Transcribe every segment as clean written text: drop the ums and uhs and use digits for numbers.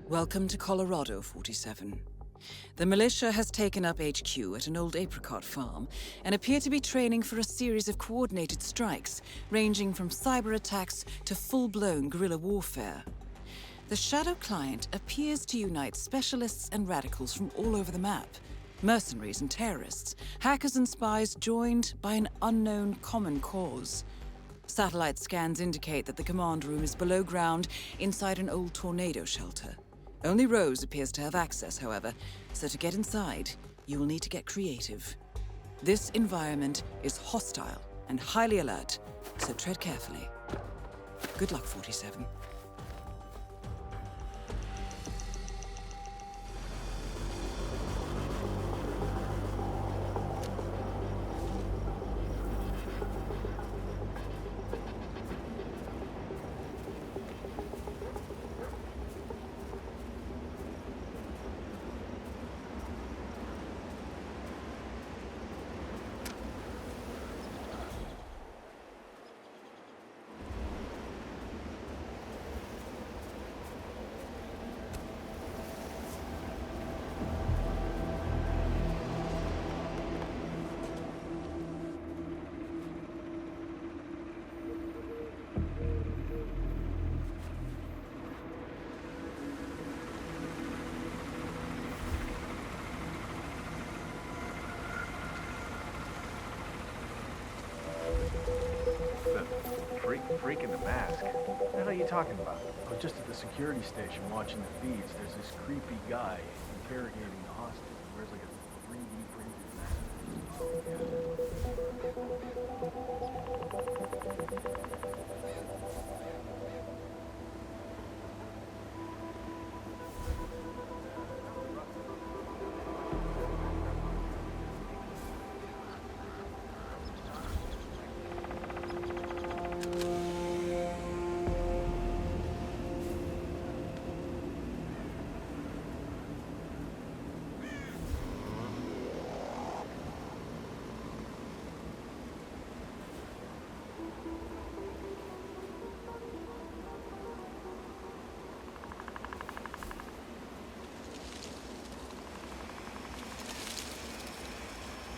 Welcome to Colorado, 47. The militia has taken up HQ at an old apricot farm and appear to be training for a series of coordinated strikes, ranging from cyber attacks to full-blown guerrilla warfare. The Shadow Client appears to unite specialists and radicals from all over the map. Mercenaries and terrorists, hackers and spies joined by an unknown common cause. Satellite scans indicate that the command room is below ground inside an old tornado shelter. Only Rose appears to have access, however, so to get inside, you will need to get creative. This environment is hostile and highly alert, so tread carefully. Good luck, 47. Freak in the mask? What the hell are you talking about? Oh, just at the security station watching the feeds, there's this creepy guy interrogating the hostage. He wears like a 3D printed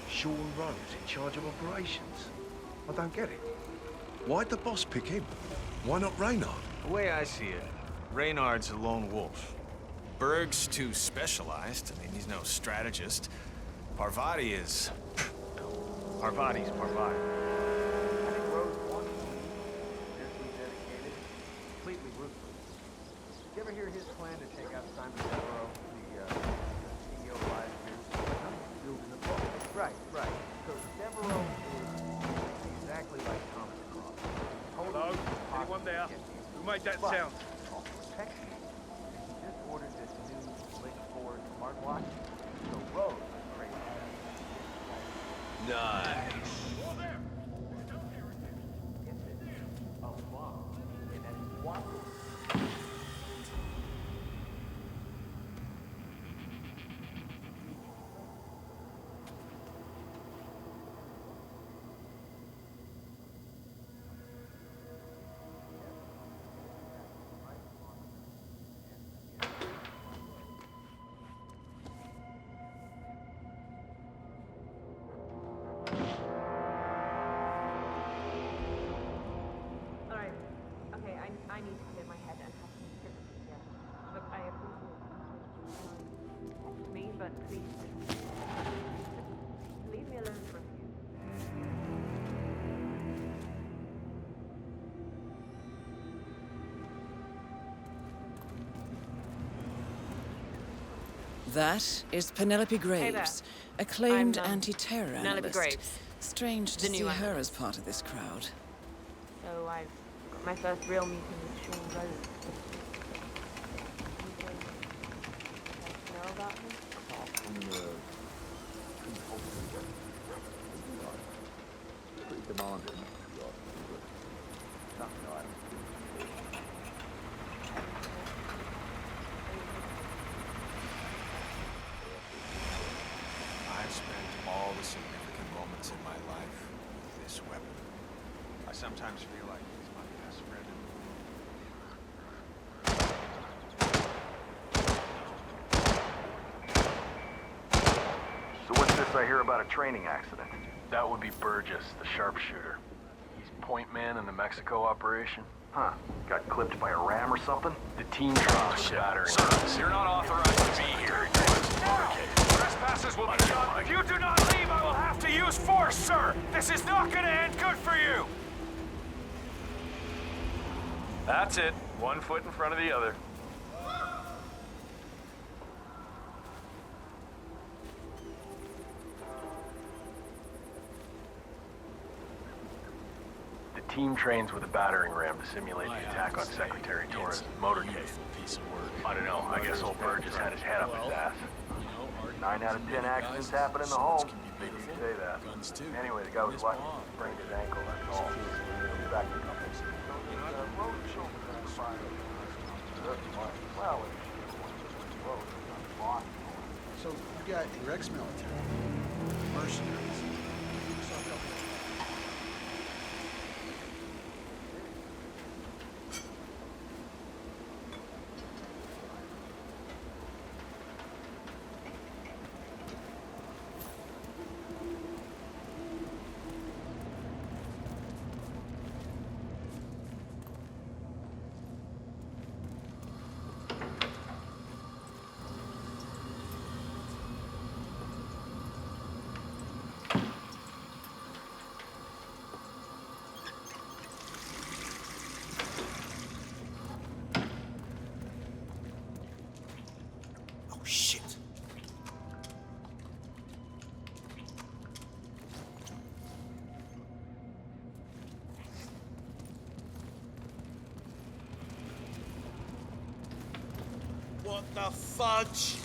Sean Rose in charge of operations? I don't get it. Why'd the boss pick him? Why not Reynard? The way I see it, Reynard's a lone wolf. Berg's too specialized. I mean, he's no strategist. Parvati is... Parvati's Parvati. I think Rose wants to be fiercely dedicated, completely ruthless. Did you ever hear his plan to take out Simon Devereaux, the CEO of Live News? Built in the book. Right. So Devereaux is exactly like Thomas Cross. Hello? Anyone there? Who made that sound? On protection, he just ordered this new Link 4 smartwatch. So Rose is crazy. Nice. A bomb in that watch. I need to clear my head and have some sympathy here. Look, I appreciate me, but please, leave me alone for a few. That is Penelope Graves, acclaimed anti-terror Penelope analyst. Graves. Strange to see her as part of this crowd. So I've got my first real meeting with Sean Rose. Know about him? Pretty demanding. Nothing like I've spent all the significant moments in my life with this weapon. I sometimes feel like he's my best friend. I hear about a training accident. That would be Burgess, the sharpshooter. He's point man in the Mexico operation. Huh. Got clipped by a ram or something? The team trains with battering. Sir, you're not authorized to be here. Trespassers will be done. If you do not leave, I will have to use force, sir! This is not gonna end good for you! That's it. One foot in front of the other. The team trains with a battering ram to simulate the attack on Secretary Torres' motorcade. I don't know. I guess old Burgess had his head up his ass. 9 out of 10 accidents happen in the home. Maybe you say that. Anyway, the guy was lucky. Sprained his ankle, that's all. He'll be back in a couple. So you got your ex-military, mercenaries. Shit. What the fudge?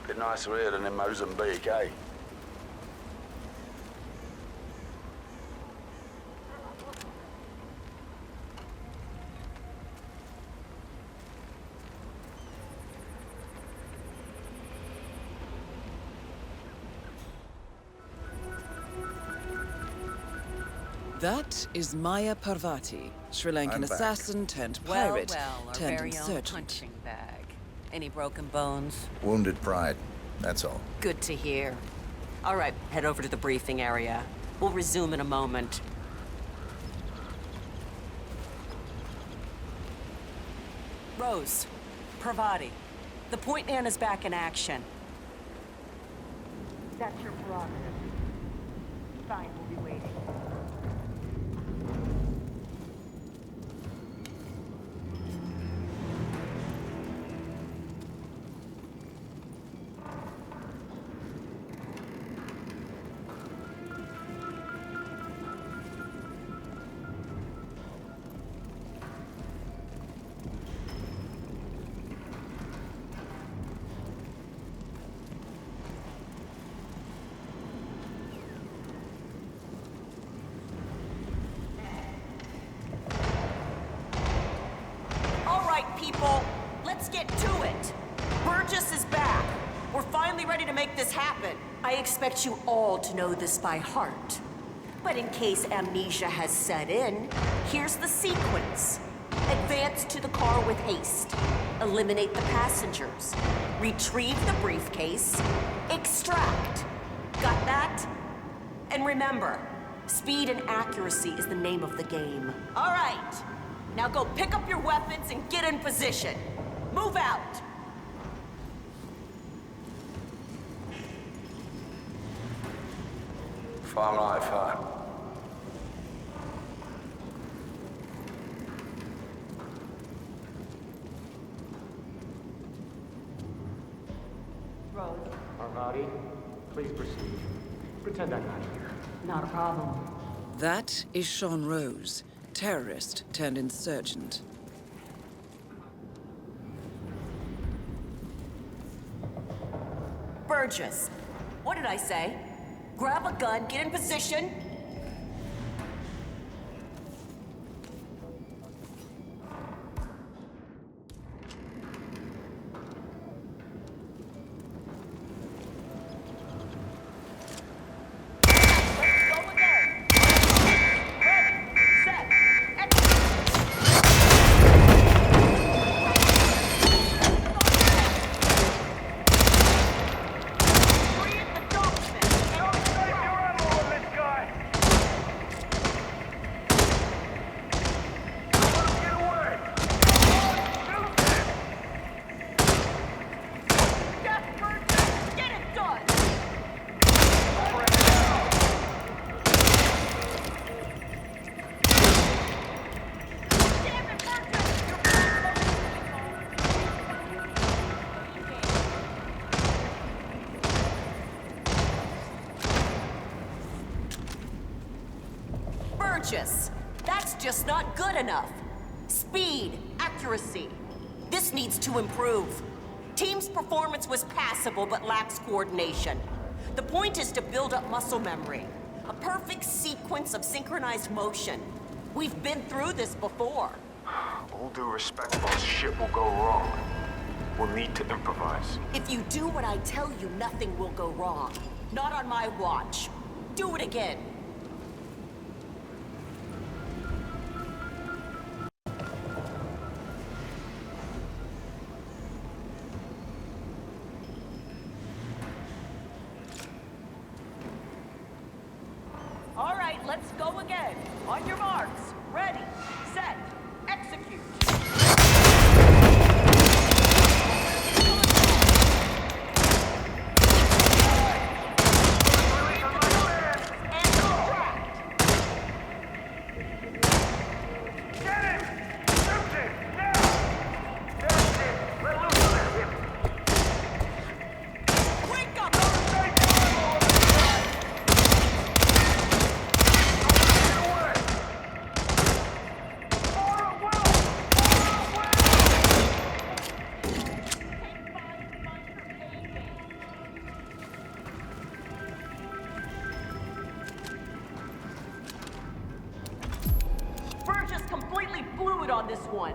Bit nicer here than in Mozambique, eh? That is Maya Parvati, Sri Lankan I'm back. assassin turned pirate Our turned very own insurgent. punching bag. Any broken bones? Wounded pride, that's all. Good to hear. All right, head over to the briefing area. We'll resume in a moment. Rose, Parvati, the point man is back in action. That's your prerogative. Fine, we'll be waiting. People, let's get to it. Burgess is back. We're finally ready to make this happen. I expect you all to know this by heart. But in case amnesia has set in, here's the sequence. Advance to the car with haste. Eliminate the passengers. Retrieve the briefcase. Extract. Got that? And remember, Speed and accuracy is the name of the game. All right. Now go pick up your weapons and get in position. Move out. Farmlight fire. Rose. Parvati, please proceed. Pretend I'm not here. Not a problem. That is Sean Rose, terrorist turned insurgent. Burgess. What did I say? Grab a gun, get in position. That's just not good enough. Speed, accuracy. This needs to improve. Team's performance was passable but lacks coordination. The point is to build up muscle memory. A perfect sequence of synchronized motion. We've been through this before. All due respect, boss, shit will go wrong. We'll need to improvise. If you do what I tell you, nothing will go wrong. Not on my watch. Do it again. All right, let's go again. On your marks. Ready, set, execute. On this one.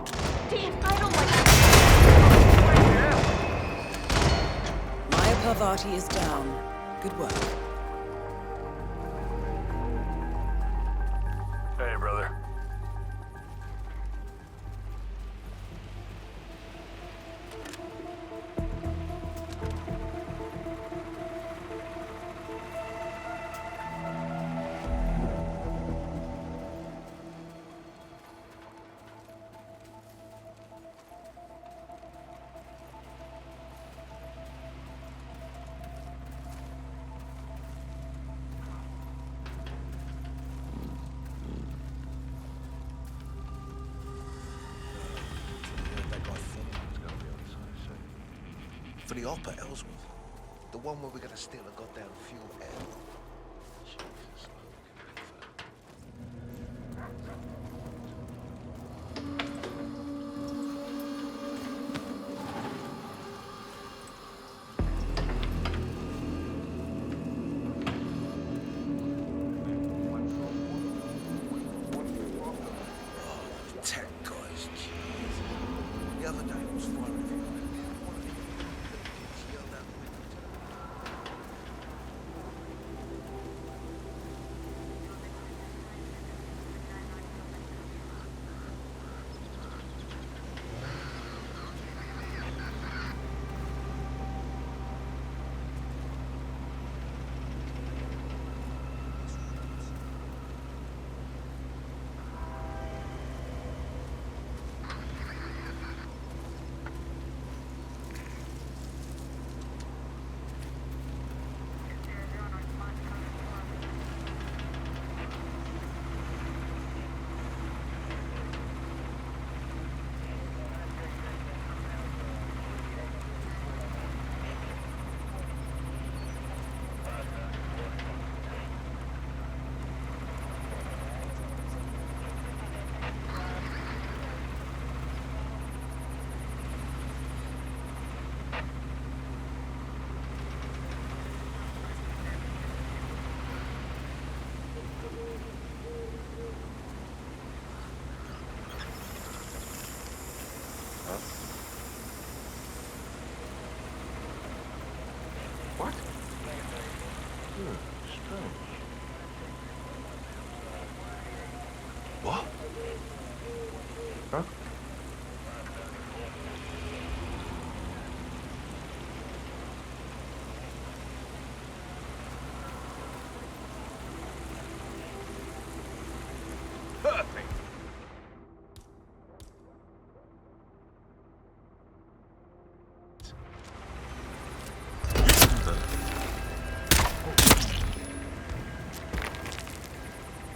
Team, I don't like Maya Parvati is down. Good work. Hey, brother. For the op at Ellsworth. The one where we're gonna steal a goddamn fuel air. Jesus. Tech guys, jeez. The other day I was firing. Strange. What? Huh? Perfect.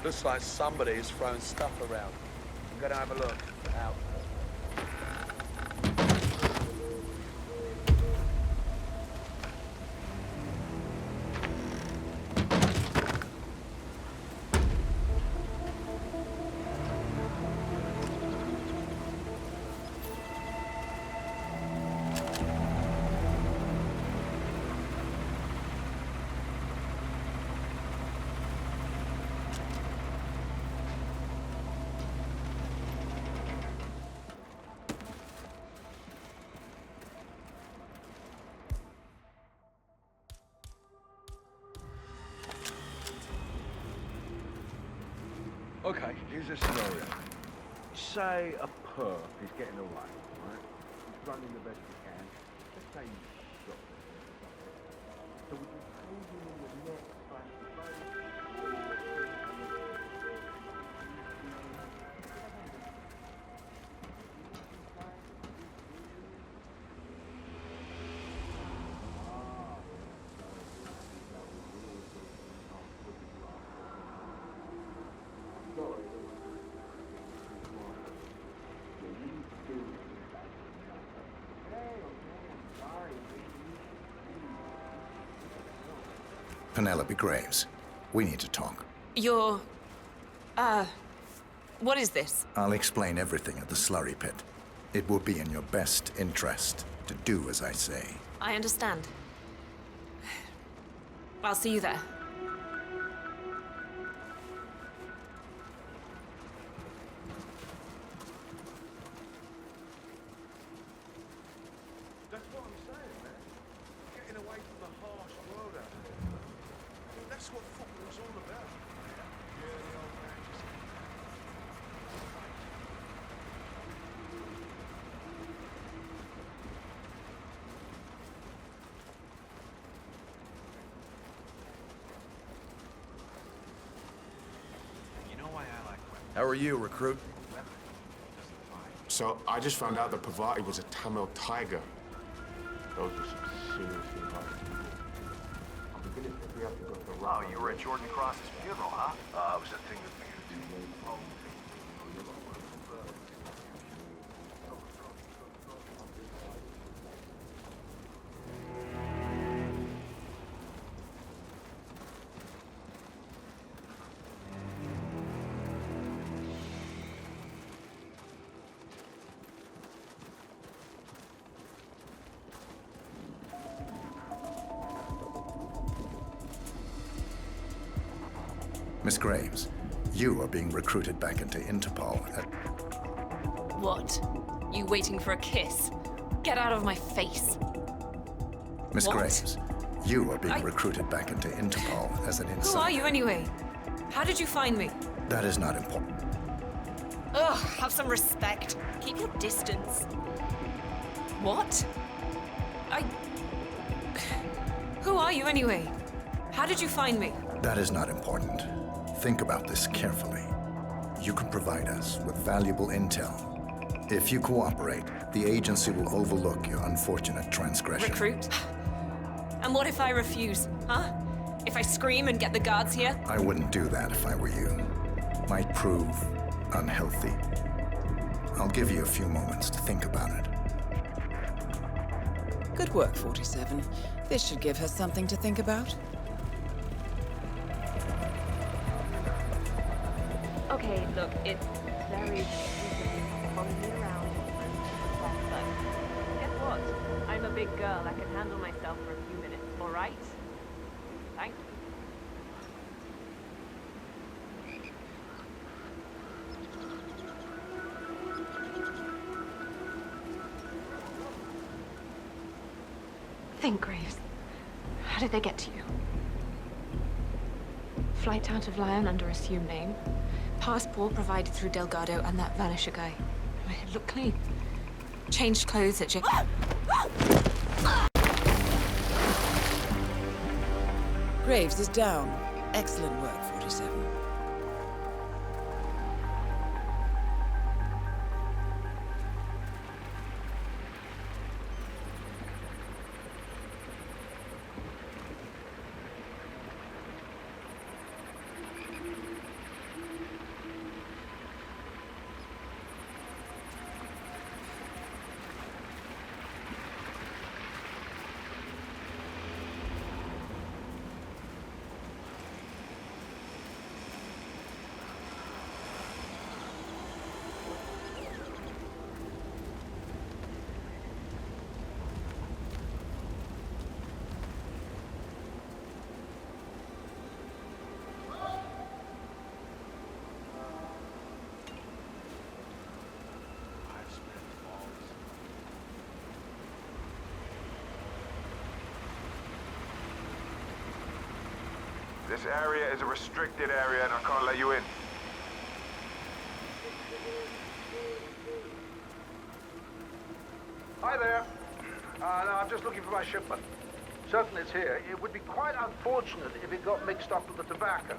Looks like somebody is throwing stuff around. I'm gonna have a look. Out. Okay, here's a scenario. Say a perp is getting away, right? He's running the best he can. Let's say he's shot. So we can pay him in the neck slash the Penelope Graves, we need to talk. You're... what is this? I'll explain everything at the slurry pit. It will be in your best interest to do as I say. I understand. I'll see you there. That's what I'm saying, man. Getting away from the harsh world out there. That's what football's all about. Yeah, the old man just... You know why I like women? How are you, recruit? So, I just found out that Pavati was a Tamil tiger. Those are some seriously hard people. I'm beginning to think we have to go to the Oh, you were at Jordan Cross's funeral, huh? it was a thing of beauty. Miss Graves, you are being recruited back into Interpol at... What? You waiting for a kiss? Get out of my face. Miss What? Graves, you are being recruited back into Interpol as an insider. Who are you anyway? How did you find me? That is not important. Ugh, have some respect. Keep your distance. What? Who are you anyway? How did you find me? That is not important. Think about this carefully. You can provide us with valuable intel. If you cooperate, the agency will overlook your unfortunate transgression. Recruit? And what if I refuse, huh? If I scream and get the guards here? I wouldn't do that if I were you. Might prove unhealthy. I'll give you a few moments to think about it. Good work, 47. This should give her something to think about. Okay, look, it's very easy following me around. But guess what? I'm a big girl. I can handle myself for a few minutes, all right? Thank you. Think, Graves. How did they get to you? Flight out of Lyon under assumed name. Passport provided through Delgado and that Vanisher guy. Look clean. Changed clothes at Graves is down. Excellent work, 47. This area is a restricted area and I can't let you in. Hi there. No, I'm just looking for my shipment. Certain it's here. It would be quite unfortunate if it got mixed up with the tobacco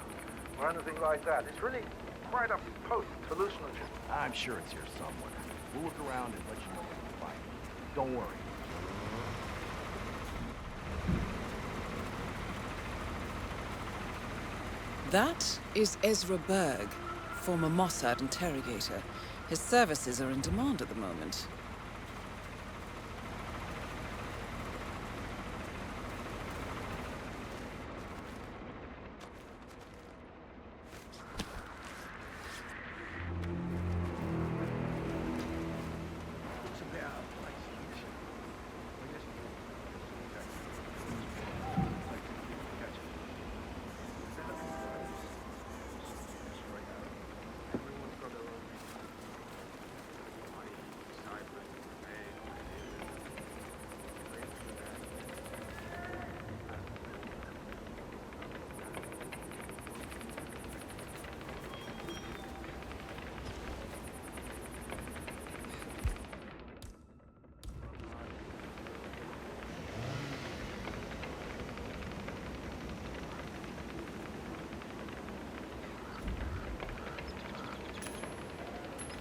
or anything like that. It's really quite a potent hallucinogen. I'm sure it's here somewhere. We'll look around and let you know what we find. Don't worry. That is Ezra Berg, former Mossad interrogator. His services are in demand at the moment.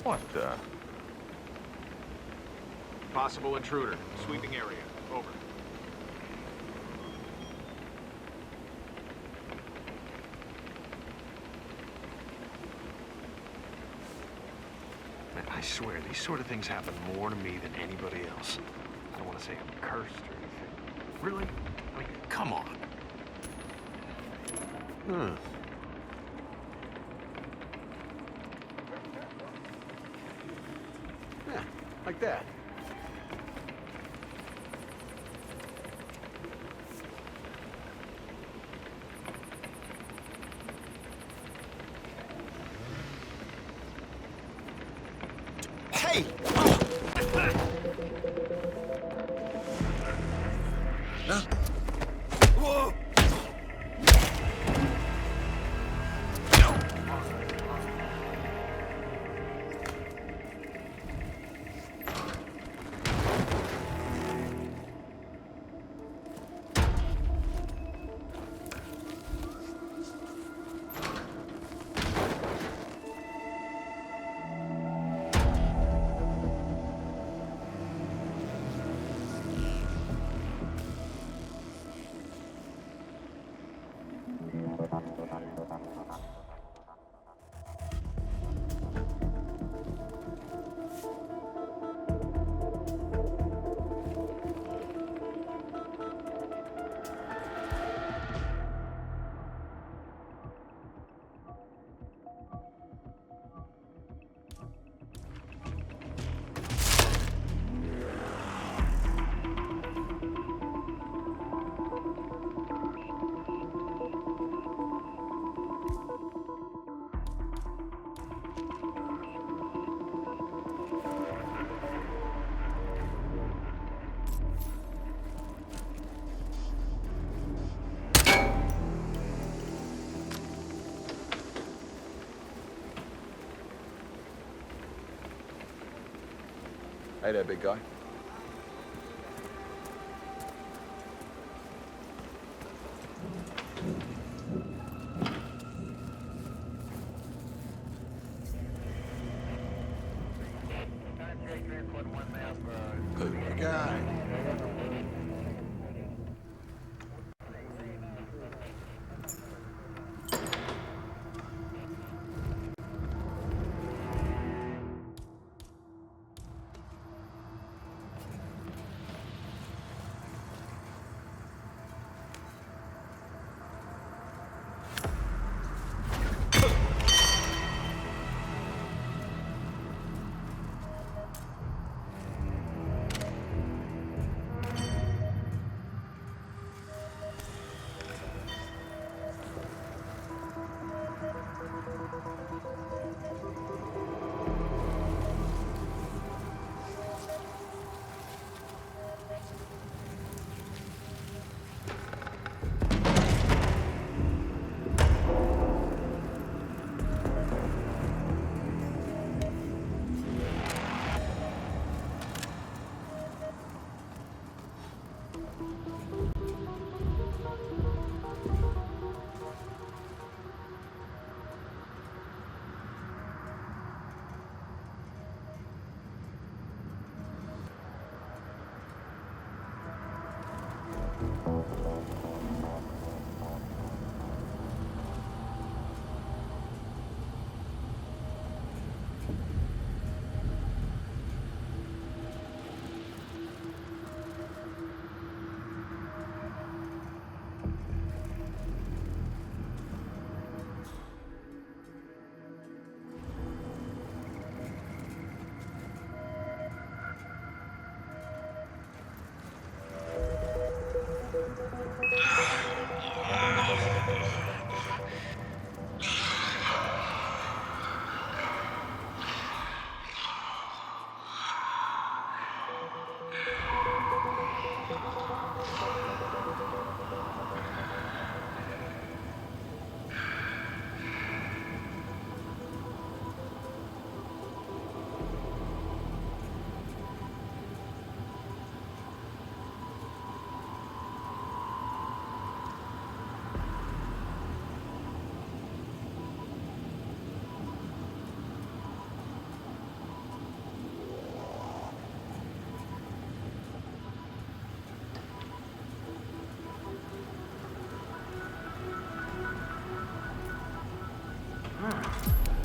What the? Possible intruder. Sweeping area. Over. Man, I swear, these sort of things happen more to me than anybody else. I don't want to say I'm cursed or anything. Really? I mean, come on. Yeah, like that. Hey! Huh? Whoa! Hey there, big guy. Good guy.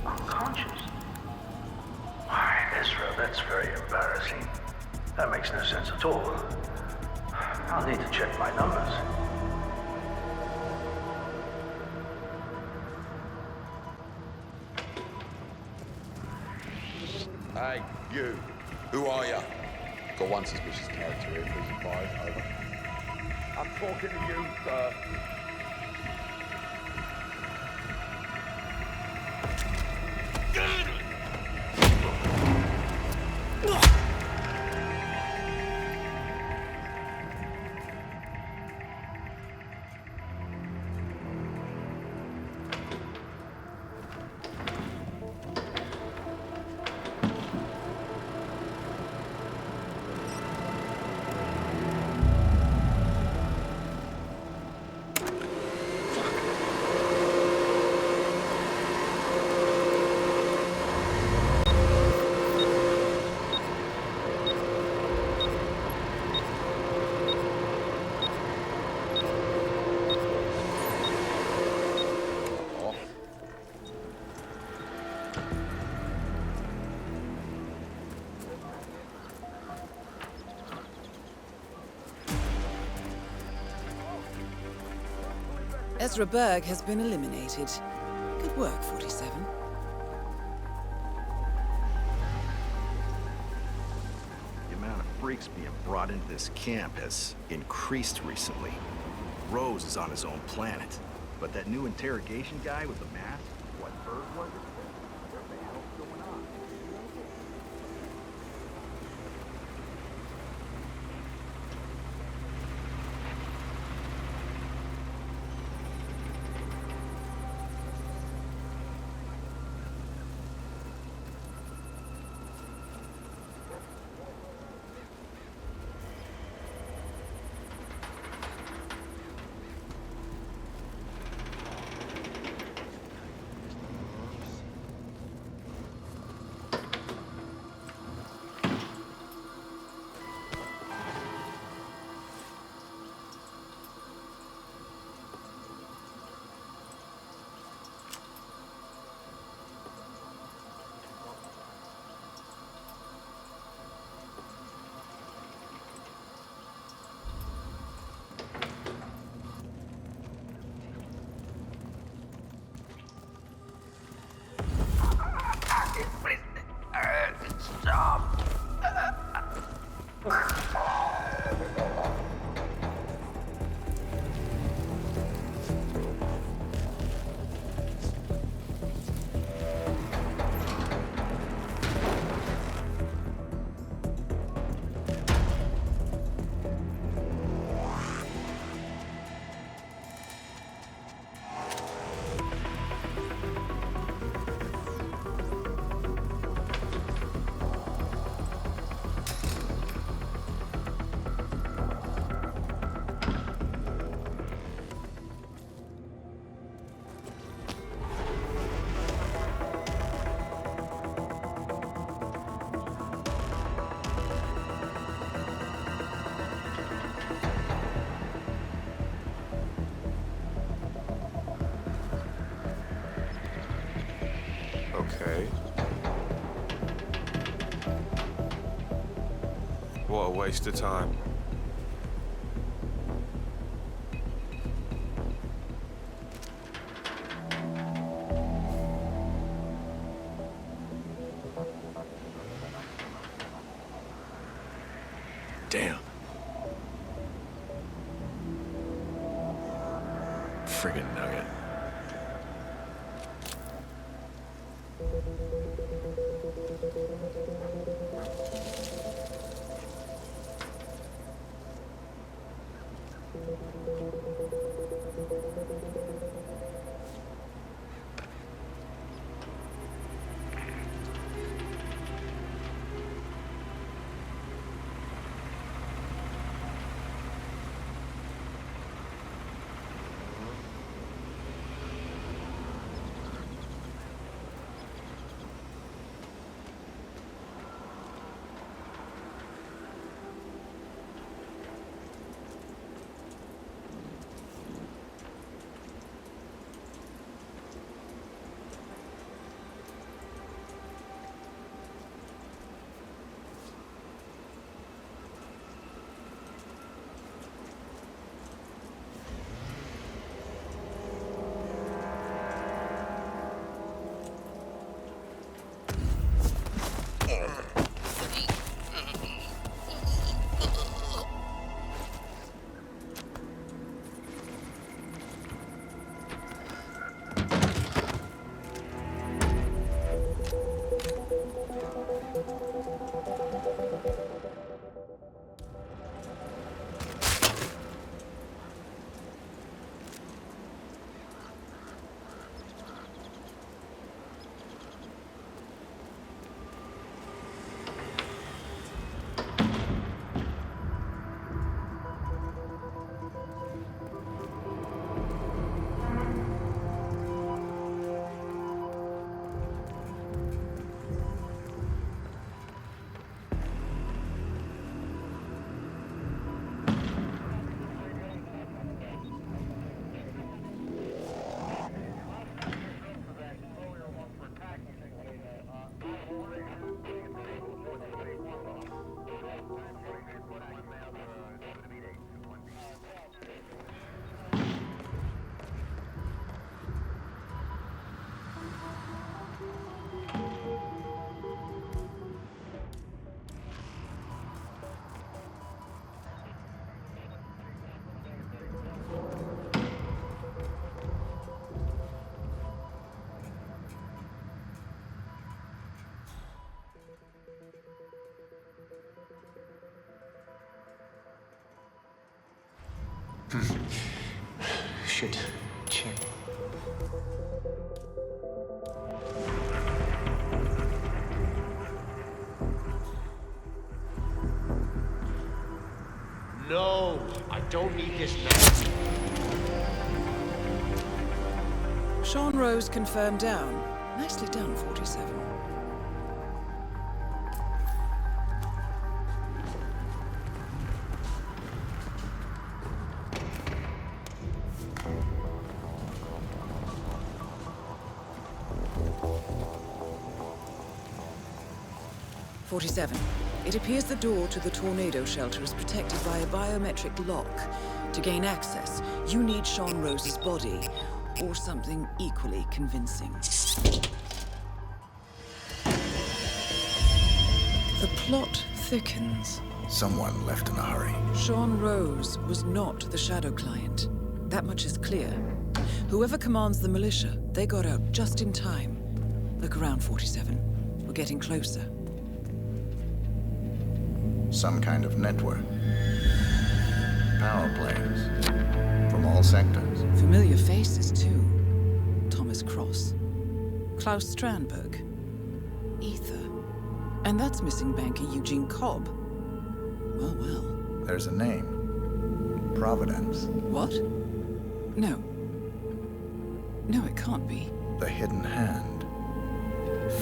Unconscious? Why, Ezra, that's very embarrassing. That makes no sense at all. I'll need to check my numbers. Hey, you. Who are you? Got one suspicious character here, please advise. Over. I'm talking to you, sir. Ezra Berg has been eliminated. Good work, 47. The amount of freaks being brought into this camp has increased recently. Rose is on his own planet. But that new interrogation guy with the mask, what bird was it? What the hell's going on? Okay. What a waste of time. Damn. Friggin' nugget. Should check. No, I don't need this now. Sean Rose confirmed down. Nicely done, 47. It appears the door to the tornado shelter is protected by a biometric lock. To gain access, you need Sean Rose's body, or something equally convincing. The plot thickens. Someone left in a hurry. Sean Rose was not the Shadow Client. That much is clear. Whoever commands the militia, they got out just in time. Look around, 47. We're getting closer. Some kind of network. Power players. From all sectors. Familiar faces, too. Thomas Cross. Klaus Strandberg. Ether. And that's missing banker Eugene Cobb. Well, well. There's a name. Providence. What? No. No, it can't be. The Hidden Hand.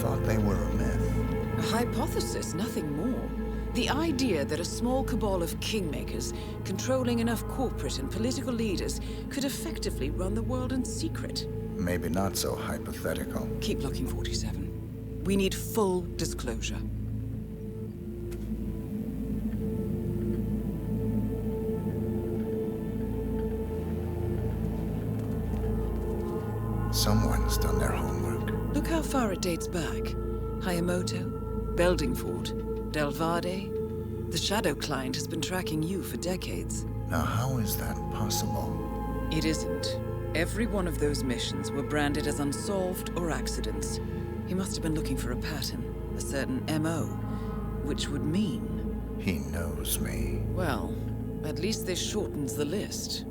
Thought they were a myth. A hypothesis, nothing more. The idea that a small cabal of kingmakers, controlling enough corporate and political leaders, could effectively run the world in secret. Maybe not so hypothetical. Keep looking, 47. We need full disclosure. Someone's done their homework. Look how far it dates back. Hayamoto, Beldingford, Delvade. The Shadow Client has been tracking you for decades. Now, how is that possible? It isn't. Every one of those missions were branded as unsolved or accidents. He must have been looking for a pattern, a certain MO, which would mean... He knows me. Well, at least this shortens the list.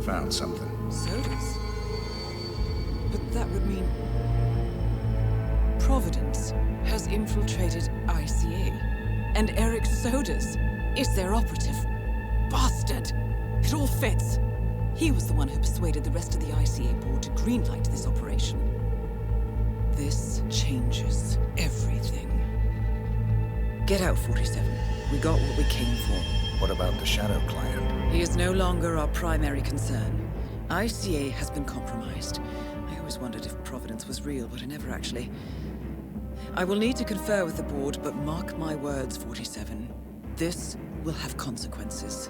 Found something. Sodas? But that would mean... Providence has infiltrated ICA. And Eric Sodas is their operative. Bastard! It all fits. He was the one who persuaded the rest of the ICA board to greenlight this operation. This changes everything. Get out, 47. We got what we came for. What about the Shadow Client? He is no longer our primary concern. ICA has been compromised. I always wondered if Providence was real, but I never actually... I will need to confer with the board, but mark my words, 47. This will have consequences.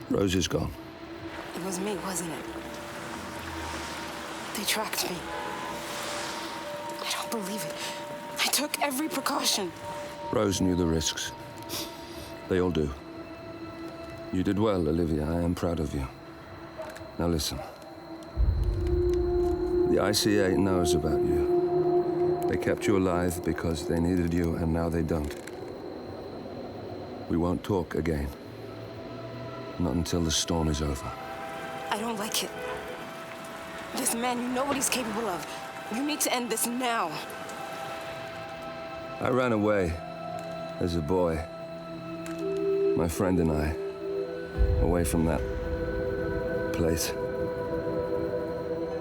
Rose is gone. It was me, wasn't it? They tracked me. I don't believe it. I took every precaution. Rose knew the risks. They all do. You did well, Olivia. I am proud of you. Now listen. The ICA knows about you. They kept you alive because they needed you, and now they don't. We won't talk again. Not until the storm is over. I don't like it. This man, you know what he's capable of. You need to end this now. I ran away as a boy. My friend and I. Away from that place.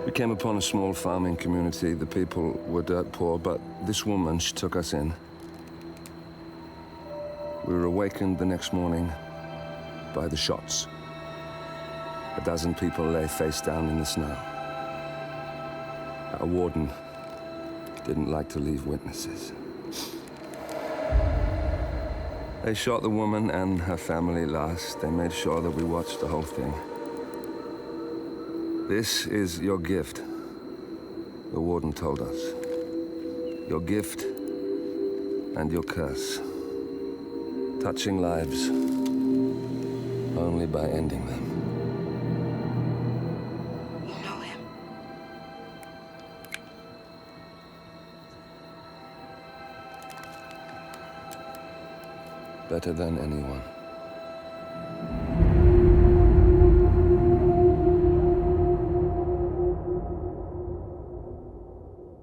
We came upon a small farming community. The people were dirt poor, but this woman, she took us in. We were awakened the next morning by the shots. A dozen people lay face down in the snow. Our warden didn't like to leave witnesses. They shot the woman and her family last. They made sure that we watched the whole thing. This is your gift, the warden told us. Your gift and your curse. Touching lives only by ending them. You know him. Better than anyone.